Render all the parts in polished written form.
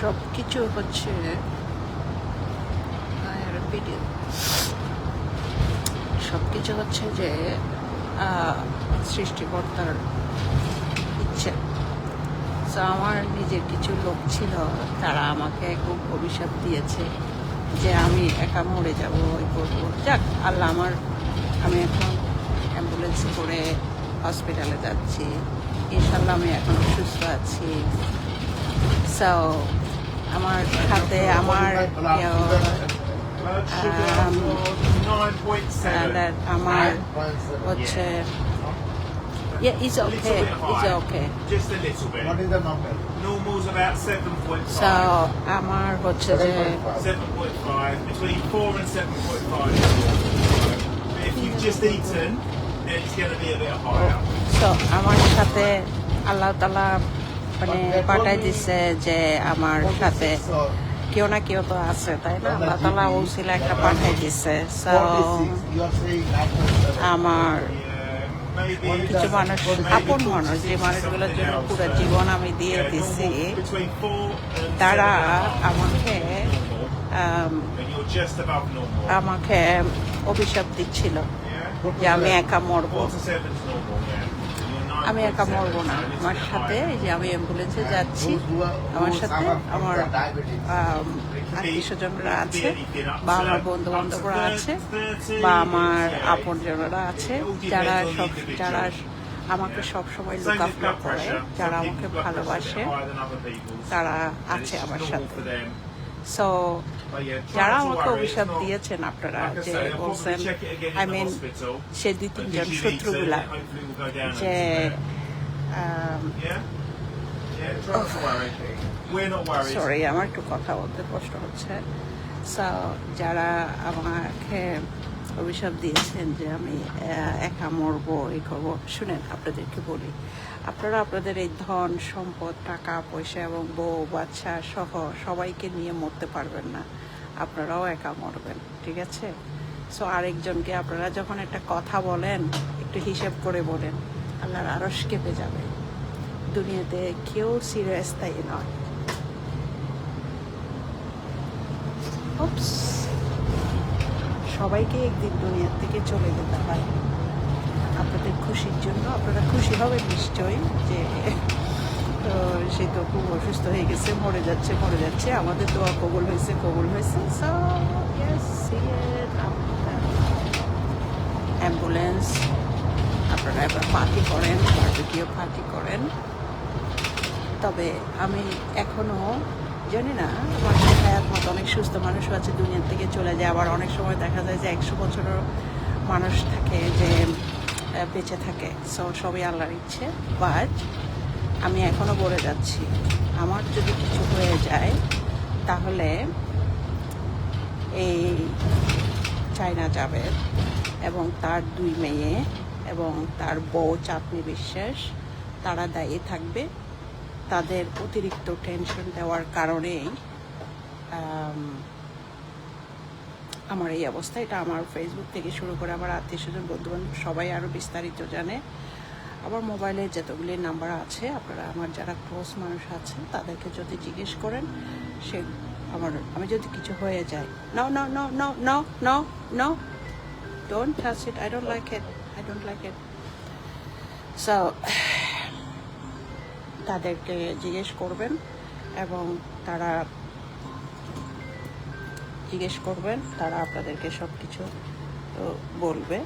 সব কিছু হচ্ছে ভিডিও, সব কিছু হচ্ছে যে সৃষ্টিকর্তার ইচ্ছে। তো আমার নিজের কিছু লোক ছিল, তারা আমাকে খুব অভিশাপ দিয়েছে যে আমি একা মরে যাবো, ওই করবো। যাক, আল্লাহ আমি এখন অ্যাম্বুলেন্সে করে হসপিটালে যাচ্ছি, ইনশাল্লাহ আমি এখন সুস্থ আছি। সো আমার সাথে আমার আমার হচ্ছে it's okay, it's okay. Just a little bit. What is the number? Normal's about 7.5. So আমার হচ্ছে যে 7.5, between 4 and 7.5. If you've just eaten, then it's going to be a bit higher. So আমার সাথে আল্লাহ তাআলা মানে পাঠাই দিছে যে আমার সাথে কেউ না কেউ তো আছে, তাই না? আল্লাহ তাআলা ওসিলা একটা পাঠাই দিছে। So আমার কিছু মানুষ, আপন মানুষ, যে মানুষগুলোর জন্য পুরো জীবন আমি দিয়ে দিছি, তারা আমাকে অভিশাপ দিচ্ছিল যে আমি একা মরবো। আমি একা মরবো না, আমার সাথে যে আমি অ্যাম্বুলেন্সে যাচ্ছি, আমার সাথে আমার আত্মীয়স্বজনরা আছে, বা আমার বন্ধু বান্ধবরা আছে, বা আমার আপনজনরা আছে, যারা আমাকে সবসময় লুক আফটার করে, যারা আমাকে ভালোবাসে, তারা আছে আমার সাথে। সো যারা আমাকে অভিশাপ দিয়েছেন, আপনারা যে বলছেন, আই মিন সে 2-3 জন শত্রুগুলা, যে সরি আমার একটু কথা বলতে কষ্ট হচ্ছে। সো যারা আমাকে অভিশাপ দিয়েছেন যে আমি একা মরবো, এই করবো, শুনেন আপনাদেরকে বলি, আপনারা আপনাদের এই ধন সম্পদ, টাকা পয়সা এবং বউ বাচ্চা সহ সবাইকে নিয়ে মরতে পারবেন না, আপনারাও একা মরবেন, ঠিক আছে? সো আরেকজনকে আপনারা যখন একটা কথা বলেন, একটু হিসেব করে বলেন, আল্লাহর আরশ কেঁপে যাবে। দুনিয়াতে কেউ চিরস্থায়ী নয়। সবাইকে একদিন দুনিয়ার থেকে চলে যেতে হয়। আপনাদের খুশির জন্য আপনারা খুশি হবেন নিশ্চয়ই, যে সে তো খুব অসুস্থ হয়ে গেছে, মরে যাচ্ছে, আমাদের দোয়া কবুল হয়েছে। সো ইয়েস, অ্যাম্বুলেন্স আপনারা এবার পার্টি করেন, বারবিকিউ পার্টি করেন। তবে আমি এখনো জানি না, মানুষের হায়াত মতো অনেক সুস্থ মানুষও আছে দুনিয়ার থেকে চলে যায়, আবার অনেক সময় দেখা যায় যে 100 বছরের মানুষ থাকে যে বেঁচে থাকে। সো সবই আল্লাহর ইচ্ছে। বাট আমি এখনো বলে যাচ্ছি, আমার যদি কিছু হয়ে যায়, তাহলে এই চায়না যাবে এবং তার 2 মেয়ে এবং তার বউ চাঁদনি বিশ্বাস, তারা দায়ী থাকবে। তাদের অতিরিক্ত টেনশন দেওয়ার কারণেই আমার এই অবস্থা। এটা আমার ফেসবুক থেকে শুরু করে আমার আত্মীয়স্বজন, বন্ধুবান্ধব সবাই আরও বিস্তারিত জানে। আমার মোবাইলে যতগুলি নাম্বার আছে, আপনারা আমার যারা ক্লোজ মানুষ আছে তাদেরকে যদি জিজ্ঞেস করেন, সে আমি যদি কিছু হয়ে যায়, no, don't touch it, I don't like it. So তাদেরকে জিজ্ঞেস করবেন এবং তারা আপনাদেরকে সব কিছু বলবে।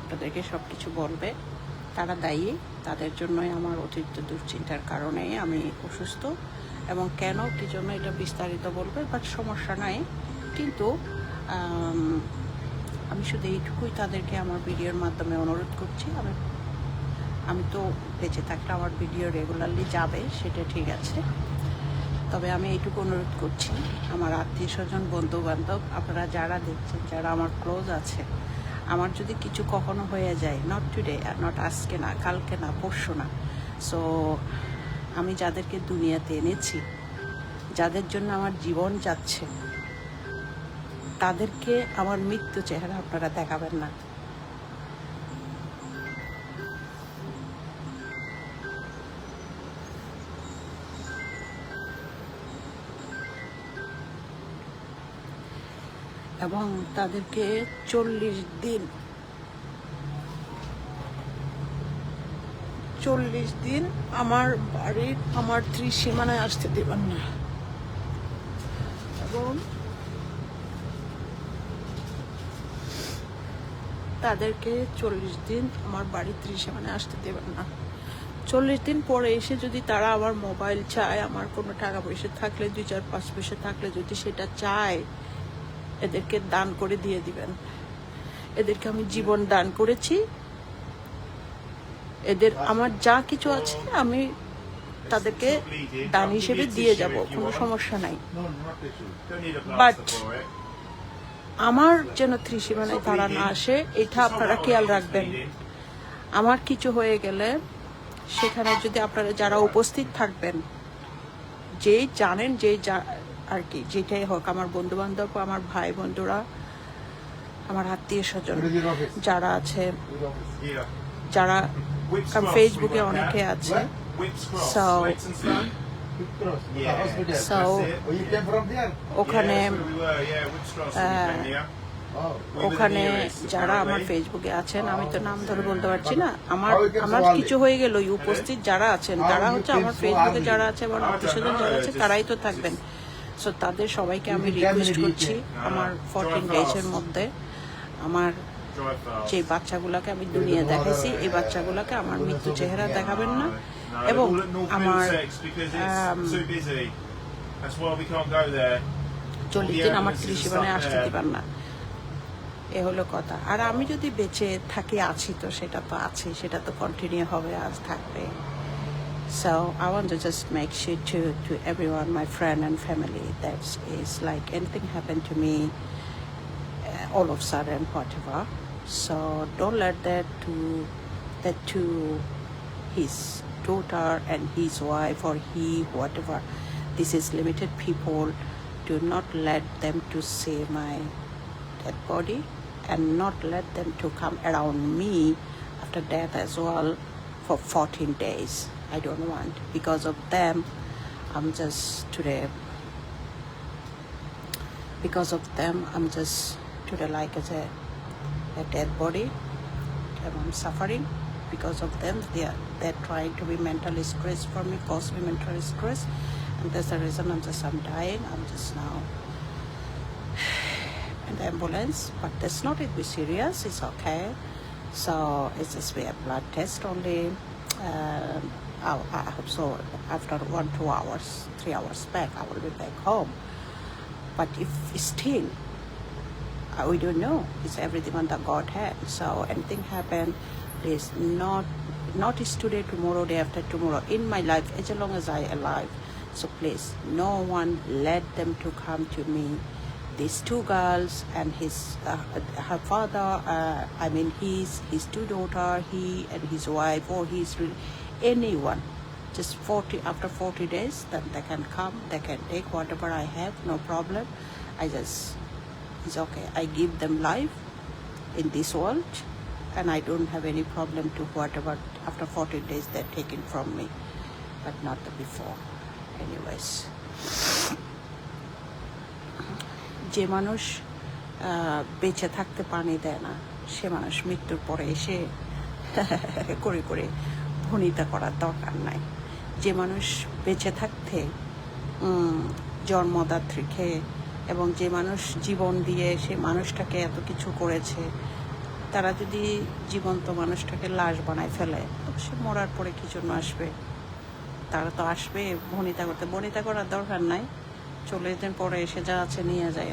আপনাদেরকে সব কিছু বলবে। তারা দায়ী, তাদের জন্যই আমার অতিরিক্ত দুশ্চিন্তার কারণেই আমি অসুস্থ, এবং কেন কি জন্য এটা বিস্তারিত বলবে, বাট সমস্যা নাই। কিন্তু আমি শুধু এইটুকুই তাদেরকে আমার ভিডিওর মাধ্যমে অনুরোধ করছি, আমি তো বেঁচে থাকলে আমার ভিডিও রেগুলারলি যাবে, সেটা ঠিক আছে। তবে আমি এইটুকু অনুরোধ করছি, আমার আত্মীয়স্বজন, বন্ধু বান্ধব, আপনারা যারা দেখছেন, যারা আমার ক্লোজ আছে, আমার যদি কিছু কখনো হয়ে যায়, নট টুডে, নট আজকে না, কালকে না, পরশু না, সো আমি যাদেরকে দুনিয়াতে এনেছি, যাদের জন্য আমার জীবন যাচ্ছে, তাদেরকে আমার মৃত্যু চেহারা আপনারা দেখাবেন না। এবং তাদেরকে 40 দিন আমার বাড়ির আমার ত্রিসীমানায় আসতে দেবেন না, এবং তাদেরকে 40 দিন আমার বাড়ির ত্রিসীমানায় আসতে দেবেন না। 40 দিন পরে এসে যদি তারা আমার মোবাইল চায়, আমার কোনো টাকা পয়সা থাকলে 2-4-5 পয়সা থাকলে যদি সেটা চায়, এদেরকে দান করে দিয়ে দিবেন। এদেরকে আমি জীবন দান করেছি, এদের আমার যা কিছু আছে আমি তাদেরকে দান হিসেবে দিয়ে যাব, কোনো সমস্যা নাই। বাট আমার যেন ত্রিসীমানায় তারা না আসে, এটা আপনারা খেয়াল রাখবেন। আমার কিছু হয়ে গেলে সেখানে যদি আপনারা যারা উপস্থিত থাকবেন, যেই জানেন যে আর কি যেটাই হোক, আমার বন্ধু বান্ধব, আমার ভাই বন্ধুরা, আমার আত্মীয় স্বজন যারা আছে, যারা ফেসবুকে অনেকে আছে, ওখানে ওখানে যারা আমার ফেসবুকে আছেন, আমি তো নাম ধরে বলতে পারছি না, আমার কিছু হয়ে গেল, উপস্থিত যারা আছেন তারা হচ্ছে আমার ফেসবুকে যারা আছে, আমার আত্মীয়স্বজন যারা আছে, তারাই তো থাকবেন। সো তাদের সবাইকে আমি রিকোয়েস্ট করছি, আমার 14 ডেজের মধ্যে আমার যে বাচ্চাগুলোকে আমি দুনিয়া দেখাইছি, এই বাচ্চাগুলোকে আমার মৃত্যু চেহারা দেখাবেন না, এবং আমার 40 দিন আমার ত্রিসীমানায় আসতে দিবেন না, এ হলো কথা। আর আমি যদি বেঁচে থাকি, আছি তো সেটা তো আছে, সেটা তো কন্টিনিউ হবে, আজ থাকবে। So I want to just make sure to everyone, my friend and family, that is like anything happened to me, all of a sudden, whatever. So don't let that to his daughter and his wife or he, whatever. This is limited people. Do not let them to see my dead body, and not let them to come around me after death as well for 14 days. I don't want, because of them I'm just today like as a dead body, and I'm suffering because of them. They're trying to be mentally stressed for me, cause me mental stress, and that's the reason I'm dying. I'm just now in the ambulance, but that's not it be serious, it's okay. So it's just be a blood test only. I hope so after 1-2 hours, 3 hours back, I will be back home. But if still we don't know, it's everything on the God hand. So anything happen, please not is today, tomorrow, day after tomorrow, in my life, as long as I alive. So please, no one let them to come to me. These 2 girls and her father, his 2 daughter, he and his wife, or anyone, just after 40 days, then they can come, they can take whatever I have, no problem. It's okay. I give them life in this world, and I don't have any problem to whatever after 40 days they're taken from me, but not the before. Anyways, যে মানুষ বেঁচে থাকতে পানি দেয় না, সে মানুষ মৃত্যুর পরে এসে করে করে ভনিতা করার দরকার নাই। যে মানুষ বেঁচে থাকতে জন্মদাত্রী খেয়ে, এবং যে মানুষ জীবন দিয়ে সে মানুষটাকে এত কিছু করেছে, তারা যদি জীবন্ত মানুষটাকে লাশ বানায় ফেলে, সে মরার পরে কি জন্য আসবে? তারা তো আসবে বনিতা করার দরকার নাই। 40 দিন পরে এসে যা আছে নিয়ে যায়।